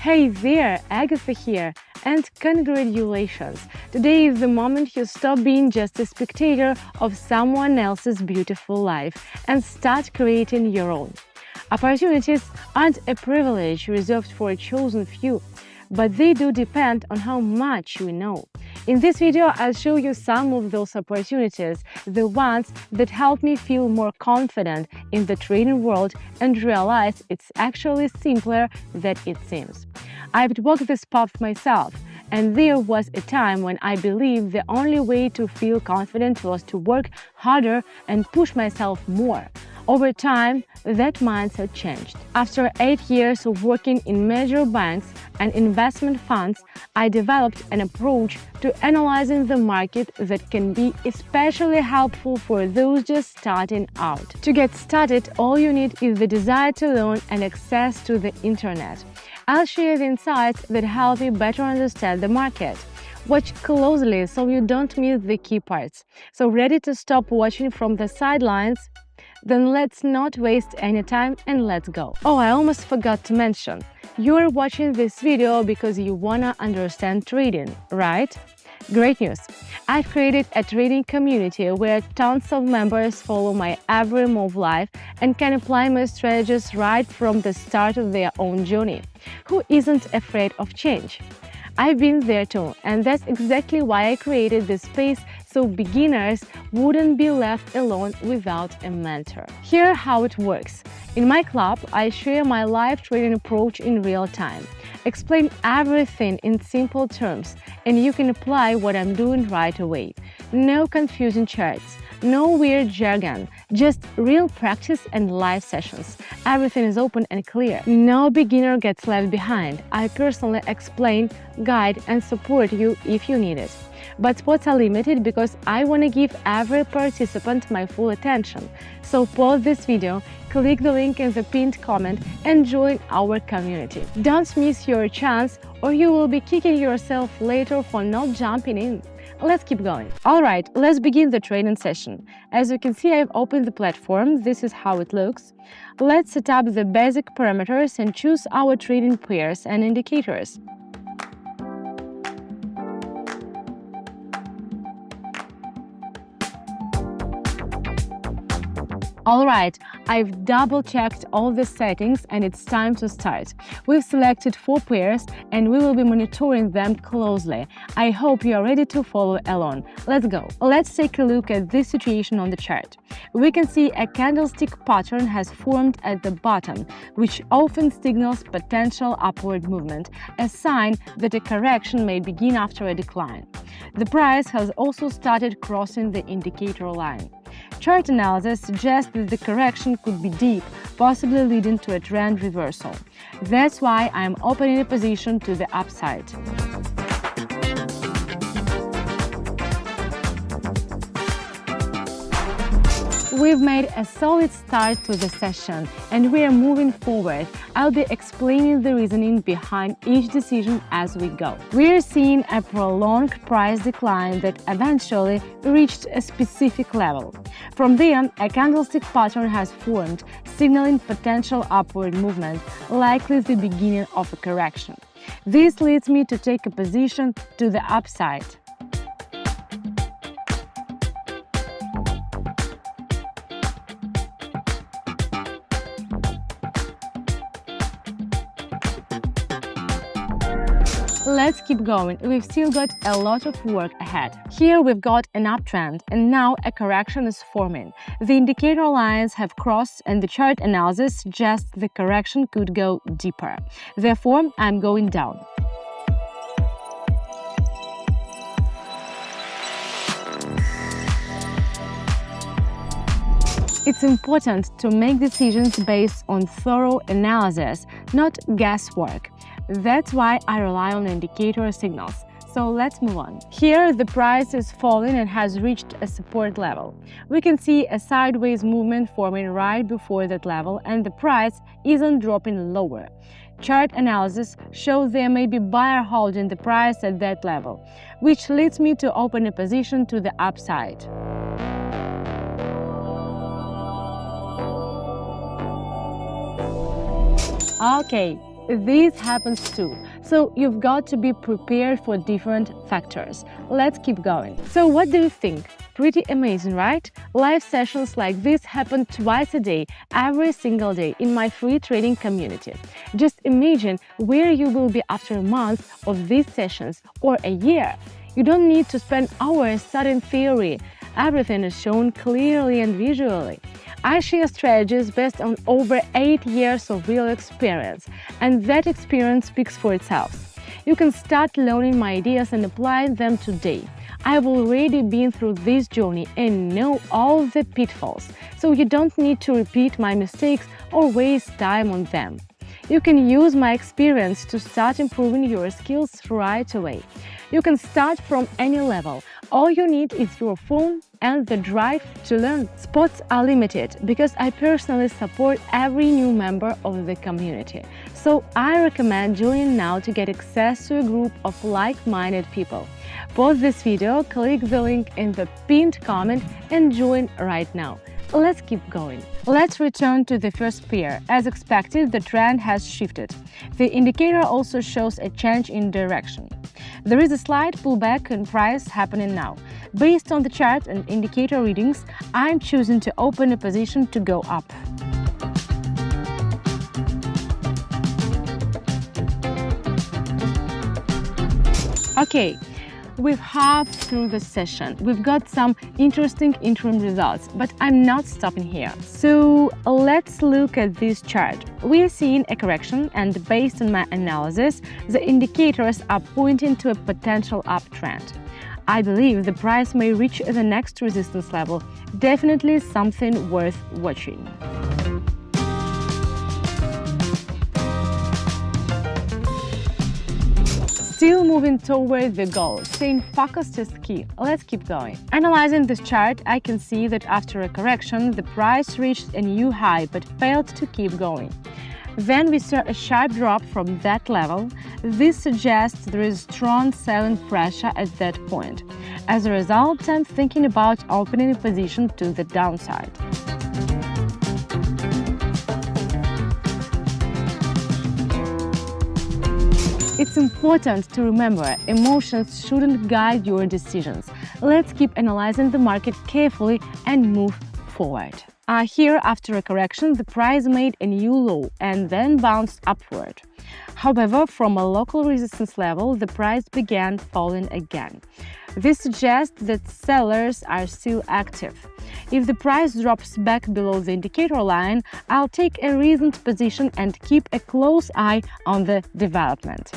Hey there, Agatha here, and congratulations! Today is the moment you stop being just a spectator of someone else's beautiful life and start creating your own. Opportunities aren't a privilege reserved for a chosen few, but they do depend on how much you know. In this video, I'll show you some of those opportunities, the ones that help me feel more confident in the trading world and realize it's actually simpler than it seems. I've walked this path myself, and there was a time when I believed the only way to feel confident was to work harder and push myself more. Over time, that mindset changed. After 8 years of working in major banks and investment funds, I developed an approach to analyzing the market that can be especially helpful for those just starting out. To get started, all you need is the desire to learn and access to the internet. I'll share the insights that help you better understand the market. Watch closely so you don't miss the key parts. So ready to stop watching from the sidelines? Then let's not waste any time and let's go. Oh, I almost forgot to mention. You're watching this video because you wanna understand trading, right? Great news! I've created a trading community where tons of members follow my every move live and can apply my strategies right from the start of their own journey. Who isn't afraid of change? I've been there too, and that's exactly why I created this space so beginners wouldn't be left alone without a mentor. Here's how it works. In my club, I share my live trading approach in real time, explain everything in simple terms, and you can apply what I'm doing right away. No confusing charts, no weird jargon, just real practice and live sessions. Everything is open and clear. No beginner gets left behind. I personally explain, guide, and support you if you need it. But spots are limited because I want to give every participant my full attention. So pause this video, click the link in the pinned comment and join our community. Don't miss your chance or you will be kicking yourself later for not jumping in. Let's keep going. Alright, let's begin the trading session. As you can see, I've opened the platform. This is how it looks. Let's set up the basic parameters and choose our trading pairs and indicators. Alright, I've double-checked all the settings and it's time to start. We've selected 4 pairs and we will be monitoring them closely. I hope you are ready to follow along. Let's go. Let's take a look at this situation on the chart. We can see a candlestick pattern has formed at the bottom, which often signals potential upward movement, a sign that a correction may begin after a decline. The price has also started crossing the indicator line. Chart analysis suggests that the correction could be deep, possibly leading to a trend reversal. That's why I'm opening a position to the upside. We've made a solid start to the session and we are moving forward. I'll be explaining the reasoning behind each decision as we go. We are seeing a prolonged price decline that eventually reached a specific level. From there, a candlestick pattern has formed, signaling potential upward movement, likely the beginning of a correction. This leads me to take a position to the upside. Let's keep going, we've still got a lot of work ahead. Here we've got an uptrend and now a correction is forming. The indicator lines have crossed and the chart analysis suggests the correction could go deeper. Therefore, I'm going down. It's important to make decisions based on thorough analysis, not guesswork. That's why I rely on indicator signals. So let's move on. Here, the price is falling and has reached a support level. We can see a sideways movement forming right before that level, and the price isn't dropping lower. Chart analysis shows there may be buyer holding the price at that level, which leads me to open a position to the upside. Okay, this happens too. So you've got to be prepared for different factors. Let's keep going. So what do you think? Pretty amazing, right? Live sessions like this happen twice a day, every single day in my free trading community. Just imagine where you will be after a month of these sessions or a year. You don't need to spend hours studying theory. Everything is shown clearly and visually. I share strategies based on over 8 years of real experience, and that experience speaks for itself. You can start learning my ideas and applying them today. I've already been through this journey and know all the pitfalls, so you don't need to repeat my mistakes or waste time on them. You can use my experience to start improving your skills right away. You can start from any level. All you need is your phone and the drive to learn. Spots are limited because I personally support every new member of the community. So I recommend joining now to get access to a group of like-minded people. Pause this video, click the link in the pinned comment and join right now. Let's keep going. Let's return to the first pair. As expected, the trend has shifted. The indicator also shows a change in direction. There is a slight pullback in price happening now. Based on the chart and indicator readings, I'm choosing to open a position to go up. Okay. We've halved through the session. We've got some interesting interim results, but I'm not stopping here. So let's look at this chart. We are seeing a correction, and based on my analysis, the indicators are pointing to a potential uptrend. I believe the price may reach the next resistance level. Definitely something worth watching. Still moving toward the goal, staying focused is key. Let's keep going. Analyzing this chart, I can see that after a correction, the price reached a new high but failed to keep going. Then we saw a sharp drop from that level. This suggests there is strong selling pressure at that point. As a result, I'm thinking about opening a position to the downside. It's important to remember, emotions shouldn't guide your decisions. Let's keep analyzing the market carefully and move forward. Here, after a correction, the price made a new low and then bounced upward. However, from a local resistance level, the price began falling again. This suggests that sellers are still active. If the price drops back below the indicator line, I'll take a reasoned position and keep a close eye on the development.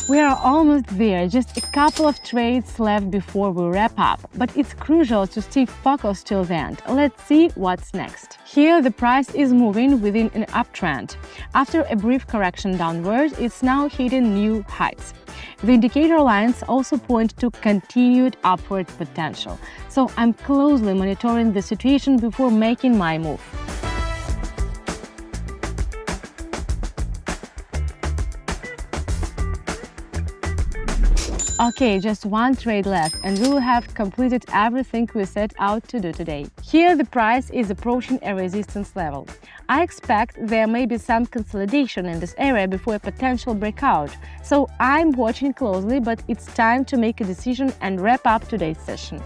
We are almost there, just a couple of trades left before we wrap up, but it's crucial to stay focused till the end. Let's see what's next. Here the price is moving within an uptrend. After a brief correction downward, it's now hitting new heights. The indicator lines also point to continued upward potential, so I'm closely monitoring the situation before making my move. Okay, just one trade left and we will have completed everything we set out to do today. Here the price is approaching a resistance level. I expect there may be some consolidation in this area before a potential breakout, so I'm watching closely, but it's time to make a decision and wrap up today's session.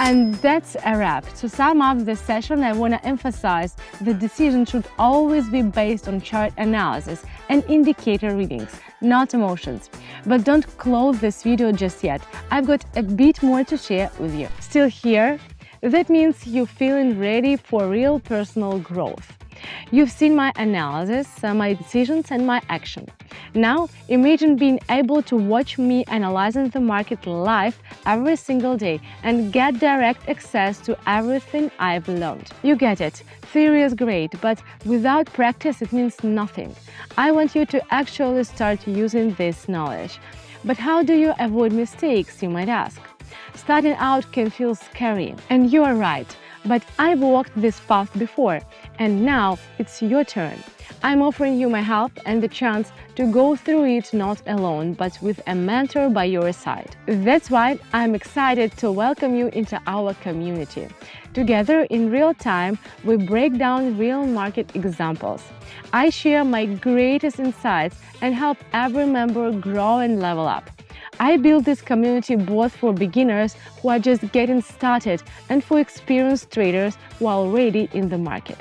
And that's a wrap. To sum up the session, I want to emphasize the decision should always be based on chart analysis and indicator readings, not emotions. But don't close this video just yet. I've got a bit more to share with you. Still here? That means you're feeling ready for real personal growth. You've seen my analysis, my decisions and my action. Now, imagine being able to watch me analyzing the market live every single day and get direct access to everything I've learned. You get it. Theory is great, but without practice it means nothing. I want you to actually start using this knowledge. But how do you avoid mistakes, you might ask? Starting out can feel scary, and you are right. But I've walked this path before, and now it's your turn. I'm offering you my help and the chance to go through it not alone, but with a mentor by your side. That's why I'm excited to welcome you into our community. Together, in real time, we break down real market examples. I share my greatest insights and help every member grow and level up. I built this community both for beginners who are just getting started and for experienced traders who are already in the market.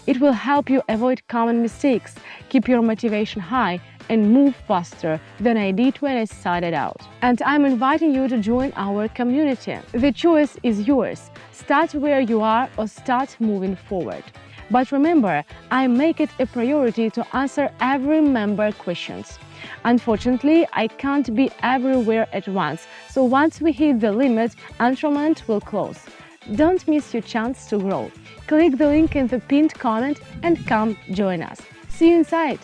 It will help you avoid common mistakes, keep your motivation high, and move faster than I did when I started out. And I'm inviting you to join our community. The choice is yours. Start where you are or start moving forward. But remember, I make it a priority to answer every member questions. Unfortunately, I can't be everywhere at once, so once we hit the limit, enrollment will close. Don't miss your chance to grow. Click the link in the pinned comment and come join us. See you inside!